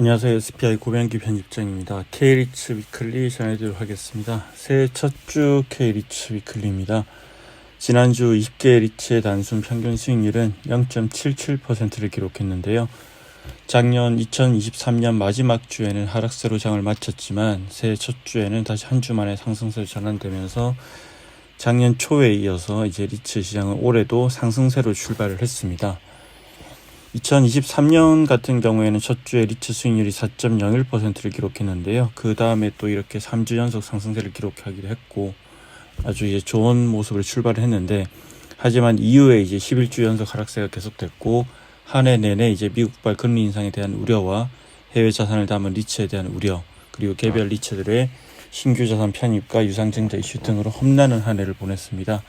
안녕하세요. SPI 고병규 편집장입니다. K리츠 위클리 전해드리도록 하겠습니다. 새해 첫 주 K리츠 위클리입니다. 지난주 20개 리츠의 단순 평균 수익률은 0.77%를 기록했는데요. 작년 2023년 마지막 주에는 하락세로 장을 마쳤지만 새해 첫 주에는 다시 한 주 만에 상승세로 전환되면서 작년 초에 이어서 이제 리츠 시장은 올해도 상승세로 출발을 했습니다. 2023년 같은 경우에는 첫 주에 리츠 수익률이 4.01%를 기록했는데요. 그 다음에 또 이렇게 3주 연속 상승세를 기록하기도 했고 아주 이제 좋은 모습을 출발을 했는데, 하지만 이후에 이제 11주 연속 하락세가 계속됐고 한 해 내내 이제 미국발 금리 인상에 대한 우려와 해외 자산을 담은 리츠에 대한 우려, 그리고 개별 리츠들의 신규 자산 편입과 유상증자 이슈 등으로 험난한 한 해를 보냈습니다.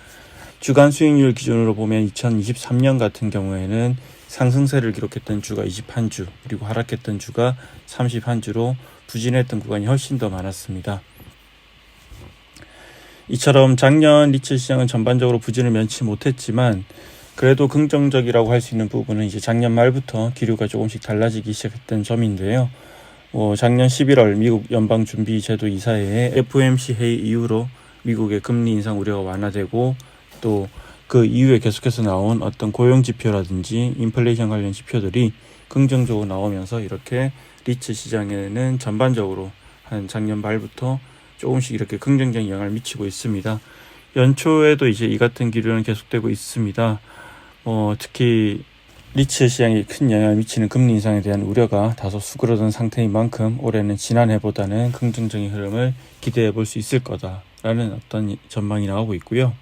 주간 수익률 기준으로 보면 2023년 같은 경우에는 상승세를 기록했던 주가 21주, 그리고 하락했던 주가 31주로 부진했던 구간이 훨씬 더 많았습니다. 이처럼 작년 리츠 시장은 전반적으로 부진을 면치 못했지만 그래도 긍정적이라고 할 수 있는 부분은 이제 작년 말부터 기류가 조금씩 달라지기 시작했던 점인데요. 작년 11월 미국 연방준비제도 이사회의 FOMC 회의 이후로 미국의 금리 인상 우려가 완화되고 또 그 이후에 계속해서 나온 어떤 고용지표라든지 인플레이션 관련 지표들이 긍정적으로 나오면서 이렇게 리츠 시장에는 전반적으로 한 작년 말부터 조금씩 이렇게 긍정적인 영향을 미치고 있습니다. 연초에도 이제 이 같은 기류는 계속되고 있습니다. 특히 리츠 시장에 큰 영향을 미치는 금리 인상에 대한 우려가 다소 수그러든 상태인 만큼 올해는 지난해보다는 긍정적인 흐름을 기대해 볼 수 있을 거다라는 어떤 전망이 나오고 있고요.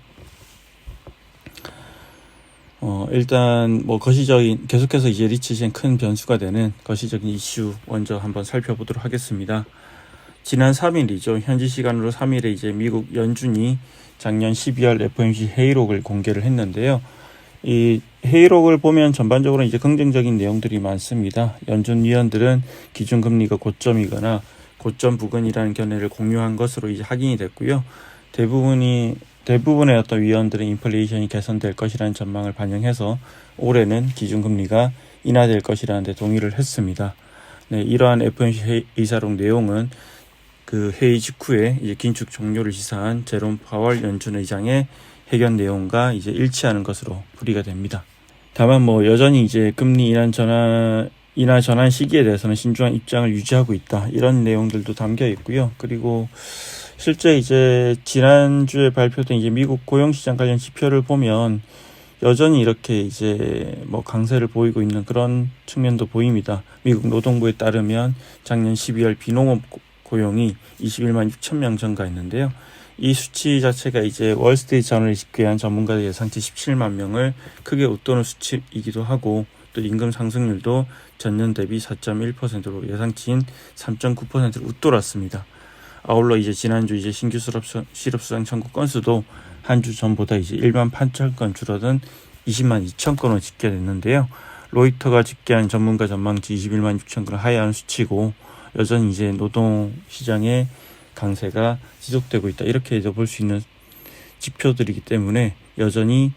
일단 거시적인 계속해서 이제 리츠 시장 큰 변수가 되는 거시적인 이슈 먼저 한번 살펴보도록 하겠습니다. 지난 3일이죠. 현지 시간으로 3일에 이제 미국 연준이 작년 12월 FOMC 회의록을 공개를 했는데요. 이 회의록을 보면 전반적으로 이제 긍정적인 내용들이 많습니다. 연준 위원들은 기준금리가 고점이거나 고점 부근이라는 견해를 공유한 것으로 이제 확인이 됐고요. 대부분의 어떤 위원들은 인플레이션이 개선될 것이라는 전망을 반영해서 올해는 기준금리가 인하될 것이라는 데 동의를 했습니다. 네, 이러한 FOMC 의사록 내용은 그 회의 직후에 이제 긴축 종료를 시사한 제롬 파월 연준 의장의 해견 내용과 이제 일치하는 것으로 풀이가 됩니다. 다만 여전히 이제 금리 인하 전환 시기에 대해서는 신중한 입장을 유지하고 있다, 이런 내용들도 담겨 있고요. 그리고 실제 이제 지난주에 발표된 이제 미국 고용시장 관련 지표를 보면 여전히 이렇게 이제 강세를 보이고 있는 그런 측면도 보입니다. 미국 노동부에 따르면 작년 12월 비농업 고용이 21만 6천 명 증가했는데요. 이 수치 자체가 이제 월스트리트 저널이 집계한 전문가들 예상치 17만 명을 크게 웃도는 수치이기도 하고, 또 임금 상승률도 전년 대비 4.1%로 예상치인 3.9%를 웃돌았습니다. 아울러 이제 지난주 이제 신규 실업수당 청구 건수도 한 주 전보다 이제 1만 8천 건 줄어든 20만 2천 건으로 집계됐는데요. 로이터가 집계한 전문가 전망치 21만 6천 건을 하회하는 수치고, 여전히 이제 노동 시장의 강세가 지속되고 있다, 이렇게 볼 수 있는 지표들이기 때문에 여전히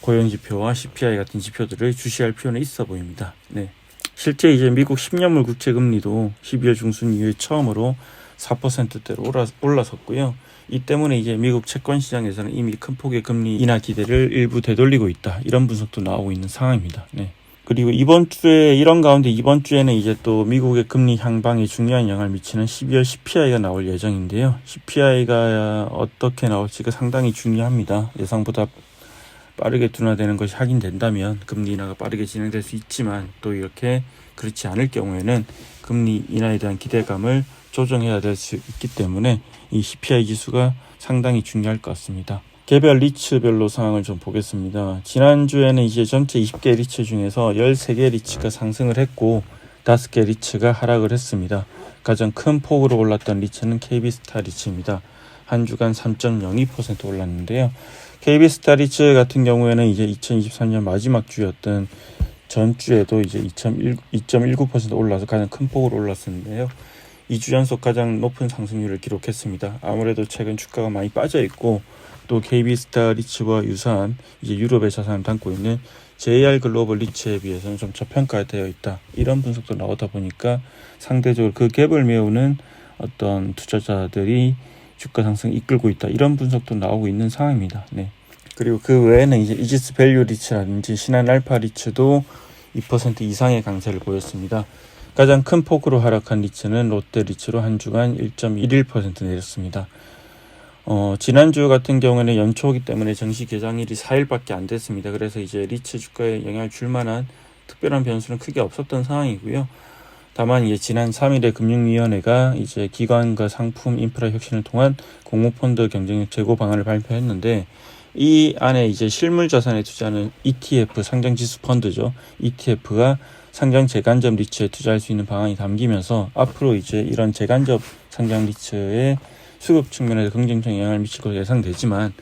고용 지표와 CPI 같은 지표들을 주시할 필요는 있어 보입니다. 네. 실제 이제 미국 10년물 국채 금리도 12월 중순 이후에 처음으로 4%대로 올라섰고요. 이 때문에 이제 미국 채권 시장에서는 이미 큰 폭의 금리 인하 기대를 일부 되돌리고 있다, 이런 분석도 나오고 있는 상황입니다. 네. 그리고 이번 주에는 이제 또 미국의 금리 향방에 중요한 영향을 미치는 12월 CPI가 나올 예정인데요. CPI가 어떻게 나올지가 상당히 중요합니다. 예상보다 빠르게 둔화되는 것이 확인된다면 금리 인하가 빠르게 진행될 수 있지만, 또 이렇게 그렇지 않을 경우에는 금리 인하에 대한 기대감을 조정해야 될 수 있기 때문에 이 CPI 지수가 상당히 중요할 것 같습니다. 개별 리츠별로 상황을 좀 보겠습니다. 지난주에는 이제 전체 20개 리츠 중에서 13개 리츠가 상승을 했고 5개 리츠가 하락을 했습니다. 가장 큰 폭으로 올랐던 리츠는 KB스타 리츠입니다. 한 주간 3.02% 올랐는데요. KB스타 리츠 같은 경우에는 이제 2023년 마지막 주였던 전주에도 이제 2.19% 올라서 가장 큰 폭으로 올랐었는데요. 2주 연속 가장 높은 상승률을 기록했습니다. 아무래도 최근 주가가 많이 빠져 있고, 또 KB스타 리츠와 유사한 이제 유럽의 자산을 담고 있는 JR 글로벌 리츠에 비해서는 좀 저평가되어 있다. 이런 분석도 나오다 보니까 상대적으로 그 갭을 메우는 어떤 투자자들이 주가 상승 이끌고 있다. 이런 분석도 나오고 있는 상황입니다. 네. 그리고 그 외에는 이제 이지스 밸류 리츠라든지 신한 알파 리츠도 2% 이상의 강세를 보였습니다. 가장 큰 폭으로 하락한 리츠는 롯데 리츠로 한 주간 1.11% 내렸습니다. 지난주 같은 경우에는 연초이기 때문에 정시 개장일이 4일밖에 안 됐습니다. 그래서 이제 리츠 주가에 영향을 줄 만한 특별한 변수는 크게 없었던 상황이고요. 다만 이제 지난 3일에 금융위원회가 이제 기관과 상품 인프라 혁신을 통한 공모펀드 경쟁력 제고 방안을 발표했는데, 이 안에 이제 실물 자산에 투자하는 ETF 상장 지수 펀드죠. ETF가 상장 재간접 리츠에 투자할 수 있는 방안이 담기면서 앞으로 이제 이런 재간접 상장 리츠의 수급 측면에서 긍정적 영향을 미칠 것으로 예상되지만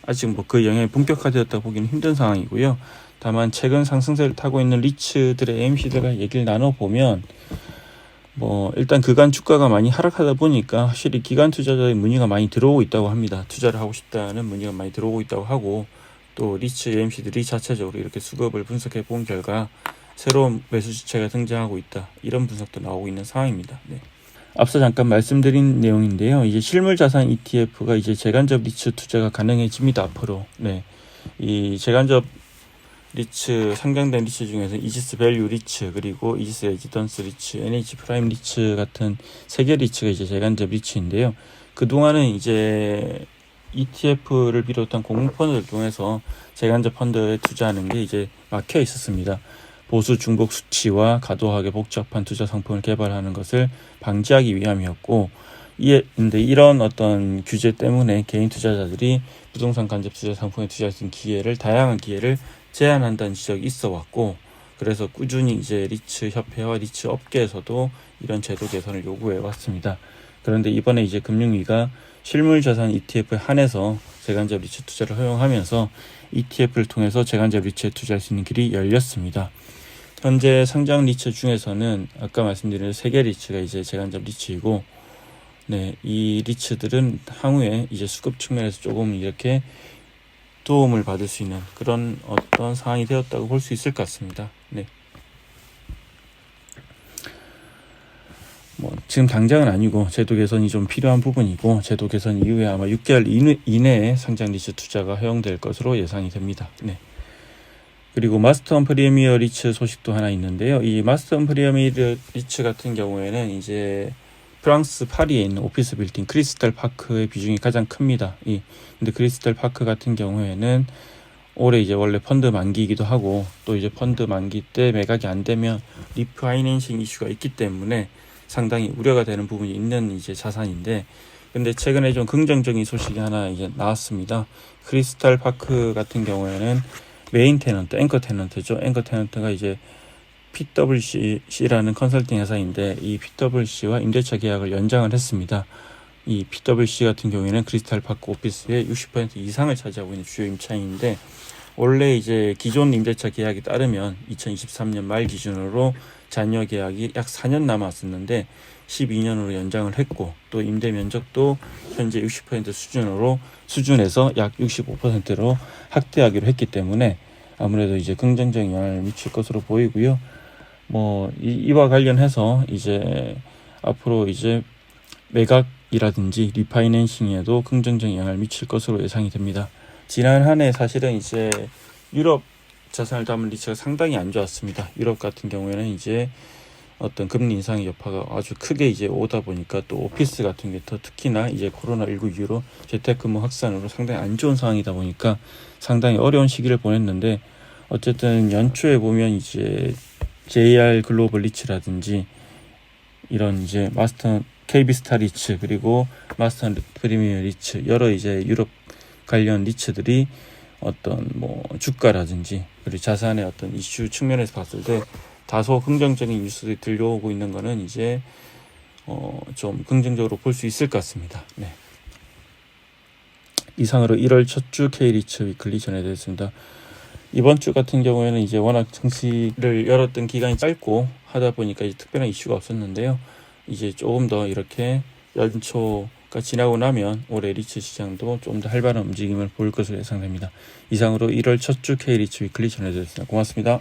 아직 뭐 그 영향이 본격화되었다고 보기는 힘든 상황이고요. 다만 최근 상승세를 타고 있는 리츠들의 AMC들과 얘기를 나눠보면 일단 그간 주가가 많이 하락하다 보니까 확실히 기관 투자자의 문의가 많이 들어오고 있다고 합니다. 투자를 하고 싶다는 문의가 많이 들어오고 있다고 하고, 또 리츠 AMC들이 자체적으로 이렇게 수급을 분석해 본 결과 새로운 매수 주체가 등장하고 있다. 이런 분석도 나오고 있는 상황입니다. 네. 앞서 잠깐 말씀드린 내용인데요. 이제 실물 자산 ETF가 이제 재간접 리츠 투자가 가능해집니다. 앞으로. 네. 이 재간접 리츠, 상장된 리츠 중에서 이지스 밸류 리츠, 그리고 이지스 레지던스 리츠, NH 프라임 리츠 같은 3개 리츠가 이제 재간접 리츠인데요. 그동안은 이제 ETF를 비롯한 공모펀드를 통해서 재간접 펀드에 투자하는 게 이제 막혀 있었습니다. 보수 중복 수치와 과도하게 복잡한 투자 상품을 개발하는 것을 방지하기 위함이었고, 근데 이런 어떤 규제 때문에 개인 투자자들이 부동산 간접 투자 상품에 투자할 수 있는 다양한 기회를 제한한다는 지적이 있어 왔고, 그래서 꾸준히 이제 리츠 협회와 리츠 업계에서도 이런 제도 개선을 요구해 왔습니다. 그런데 이번에 이제 금융위가 실물 자산 ETF에 한해서 재간접 리츠 투자를 허용하면서 ETF를 통해서 재간접 리츠에 투자할 수 있는 길이 열렸습니다. 현재 상장 리츠 중에서는 아까 말씀드린 3개 리츠가 이제 재간접 리츠이고, 네, 이 리츠들은 향후에 이제 수급 측면에서 조금 이렇게 도움을 받을 수 있는 그런 어떤 상황이 되었다고 볼 수 있을 것 같습니다. 네. 지금 당장은 아니고 제도 개선이 좀 필요한 부분이고, 제도 개선 이후에 아마 6개월 이내에 상장 리츠 투자가 허용될 것으로 예상이 됩니다. 네. 그리고 마스터원 프리미어 리츠 소식도 하나 있는데요. 이 마스터원 프리미어 리츠 같은 경우에는 이제 프랑스 파리에 있는 오피스 빌딩 크리스탈 파크의 비중이 가장 큽니다. 근데 크리스탈 파크 같은 경우에는 올해 이제 원래 펀드 만기이기도 하고, 또 이제 펀드 만기 때 매각이 안 되면 리파이낸싱 이슈가 있기 때문에 상당히 우려가 되는 부분이 있는 이제 자산인데, 근데 최근에 좀 긍정적인 소식이 하나 이제 나왔습니다. 크리스탈 파크 같은 경우에는 메인 테넌트, 앵커 테넌트죠. 앵커 테넌트가 이제 PwC라는 컨설팅 회사인데, 이 PwC와 임대차 계약을 연장을 했습니다. 이 PwC 같은 경우에는 크리스탈 파크 오피스의 60% 이상을 차지하고 있는 주요 임차인인데, 원래 이제 기존 임대차 계약에 따르면 2023년 말 기준으로 잔여 계약이 약 4년 남았었는데 12년으로 연장을 했고, 또 임대 면적도 현재 60% 수준에서 약 65%로 확대하기로 했기 때문에 아무래도 이제 긍정적인 영향을 미칠 것으로 보이고요. 이와 관련해서 이제 앞으로 이제 매각이라든지 리파이낸싱에도 긍정적인 영향을 미칠 것으로 예상이 됩니다. 지난 한 해 사실은 이제 유럽 자산을 담은 리츠가 상당히 안 좋았습니다. 유럽 같은 경우에는 이제 어떤 금리 인상의 여파가 아주 크게 이제 오다 보니까, 또 오피스 같은 게 더 특히나 이제 코로나19 이후로 재택근무 확산으로 상당히 안 좋은 상황이다 보니까 상당히 어려운 시기를 보냈는데, 어쨌든 연초에 보면 이제 JR 글로벌 리츠라든지 이런 이제 KB스타 리츠, 그리고 마스터 프리미어 리츠, 여러 이제 유럽 관련 리츠들이 어떤 주가라든지 그리고 자산의 어떤 이슈 측면에서 봤을 때 다소 긍정적인 뉴스들이 들려오고 있는 거는 이제 좀 긍정적으로 볼 수 있을 것 같습니다. 네. 이상으로 1월 첫 주 K리츠 위클리 전해드렸습니다. 이번 주 같은 경우에는 이제 워낙 정시를 열었던 기간이 짧고 하다 보니까 이제 특별한 이슈가 없었는데요. 이제 조금 더 이렇게 연초 지나고 나면 올해 리츠 시장도 좀 더 활발한 움직임을 보일 것으로 예상됩니다. 이상으로 1월 첫 주 K리츠 위클리 전해드렸습니다. 고맙습니다.